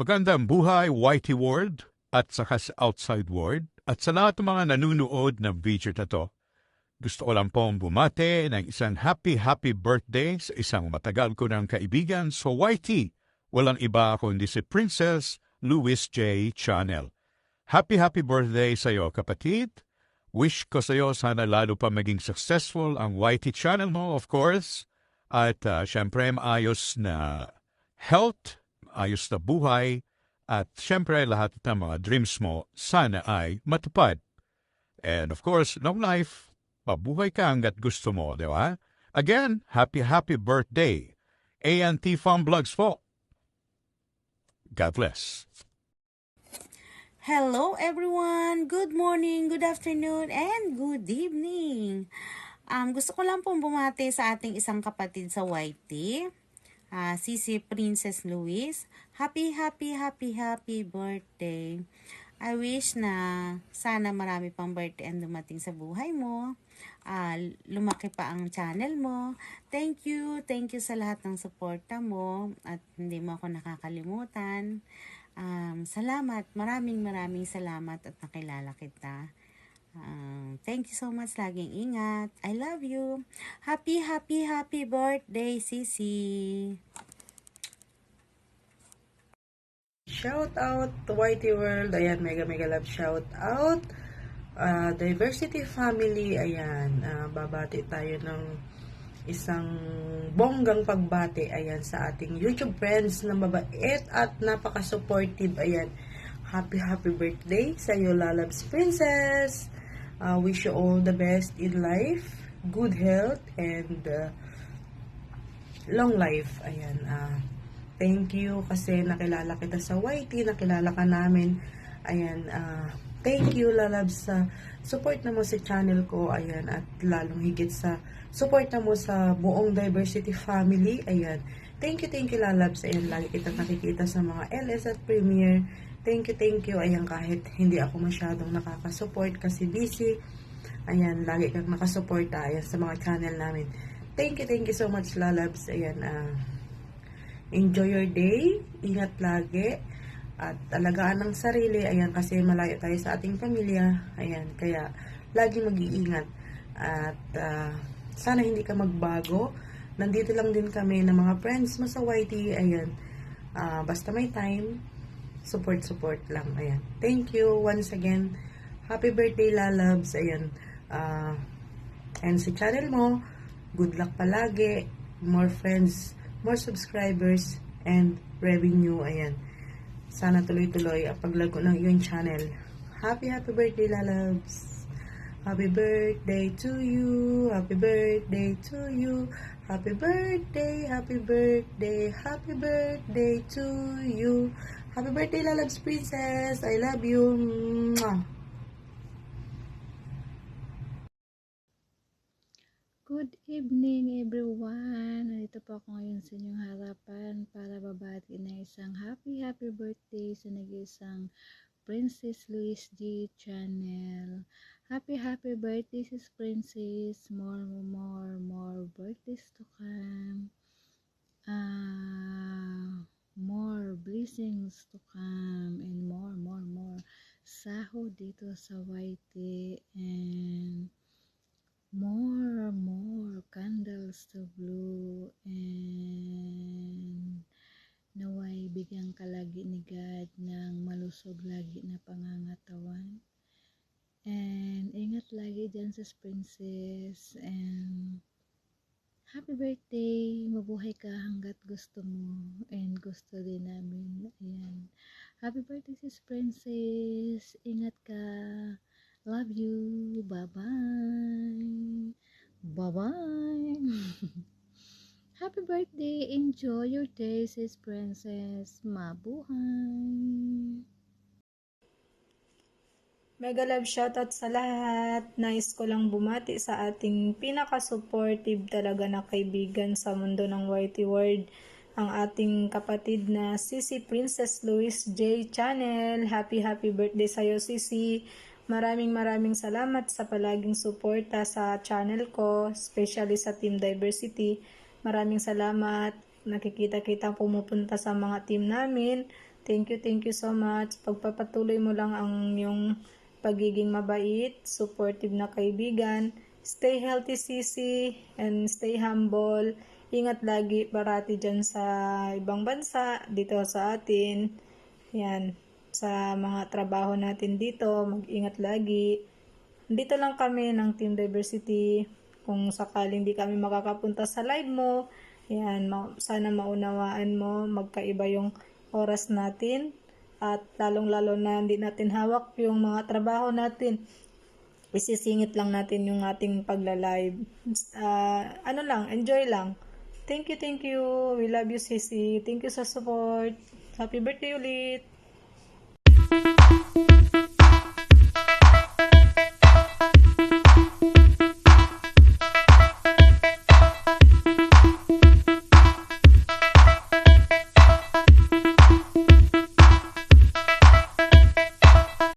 Magandang buhay, Whitey World, at saka sa outside world, at sa lahat ng mga nanunood ng video na to. Gusto ko lang pong bumate ng isang happy birthday sa isang matagal ko ng kaibigan sa Whitey. Walang iba kundi si Princess Louis J. Channel. Happy birthday sa iyo, kapatid. Wish ko sa iyo sana lalo pa maging successful ang Whitey Channel mo, of course. At syempre maayos na health, ayos na buhay, at syempre lahat ng mga dreams mo sana ay matupad. And of course, long life, mabuhay ka hanggat gusto mo, di ba? Again, happy birthday. ANT Farm Vlogs po. God bless. Hello everyone! Good morning, good afternoon, and good evening! Gusto ko lang pong bumati sa ating isang kapatid sa YT, si Princess Louis. Happy birthday! I wish na sana marami pang birthday ang dumating sa buhay mo. Lumaki pa ang channel mo. Thank you sa lahat ng suporta mo at hindi mo ako nakakalimutan. Salamat, maraming salamat at nakilala kita. Thank you so much, laging ingat. I love you. Happy birthday, Sisi. Shout out to Whitey World. Ayan, mega love shout out. Diversity family. Ayan, babati tayo ng isang bonggang pagbati. Ayan, sa ating YouTube friends na mabait at napaka-supportive. Ayan, happy birthday sa iyo, Lalabs Princess. Wish you all the best in life, good health, and long life. Ayan, thank you kasi nakilala kita sa YT, nakilala ka namin. Ayan, thank you, Lalabs, sa support na mo sa channel ko. Ayan, at lalong higit sa support na mo sa buong Diversity family. Ayan, thank you, Lalabs. Ayan, lagi kitang nakikita sa mga LS at Premiere. Thank you. Ayan, kahit hindi ako masyadong nakakasupport kasi busy. Ayan, lagi kang nakasupport. Ayan, sa mga channel namin. Thank you so much, Lalabs. Ayan, enjoy your day. Ingat lagi. At alagaan ng sarili. Ayan, kasi malayo tayo sa ating pamilya. Ayan, kaya laging mag-iingat. At sana hindi ka magbago. Nandito lang din kami ng mga friends mo sa YT. Ayan, basta may time, support lang. Ayan, thank you once again. Happy birthday, Lalabs. Ayan, and sa channel mo, good luck palagi. More friends, more subscribers, and revenue. Ayan, sana tuloy-tuloy ang paglago ng iyong channel. Happy birthday, Lalabs. Happy birthday to you. Happy birthday to you. Happy birthday to you. Happy birthday, Lalabs Princess. I love you. Mwah. Good evening, everyone. Nandito po ako ngayon sa inyong harapan para babati na isang happy birthday sa nag-isang Princess Louis J. Channel. Happy birthday, sis Princess. More birthdays to come. More blessings to come, and more sahod dito sa YT, and more candles to blow, and naway bigyan ka lagi ni God ng malusog lagi na pangangatawan, and ingat lagi dyan sa Princess, and happy birthday, mabuhay ka hanggat gusto mo, and gusto din namin. Ayan, happy birthday sis Princess, ingat ka, love you, bye bye. Happy birthday, enjoy your day sis Princess, mabuhay. Mega love shoutout sa lahat. Nais ko lang bumati sa ating pinaka-supportive talaga na kaibigan sa mundo ng YT World, ang ating kapatid na Sisi Princess Louis J. Channel. Happy birthday sa'yo, Sisi. Maraming salamat sa palaging suporta sa channel ko, especially sa Team Diversity. Maraming salamat. Nakikita-kita pumupunta sa mga team namin. Thank you so much. Pagpapatuloy mo lang ang yung pagiging mabait, supportive na kaibigan. Stay healthy, Sisi, and stay humble. Ingat lagi parati dyan sa ibang bansa, dito sa atin. Yan, sa mga trabaho natin dito, mag-ingat lagi. Dito lang kami ng Team Diversity. Kung sakaling di kami makakapunta sa live mo, yan, sana maunawaan mo, magkaiba yung oras natin. At lalong-lalo na hindi natin hawak yung mga trabaho natin. Isisingit lang natin yung ating pagla-live. Enjoy lang. Thank you. We love you, Sisi. Thank you sa support. Happy birthday ulit.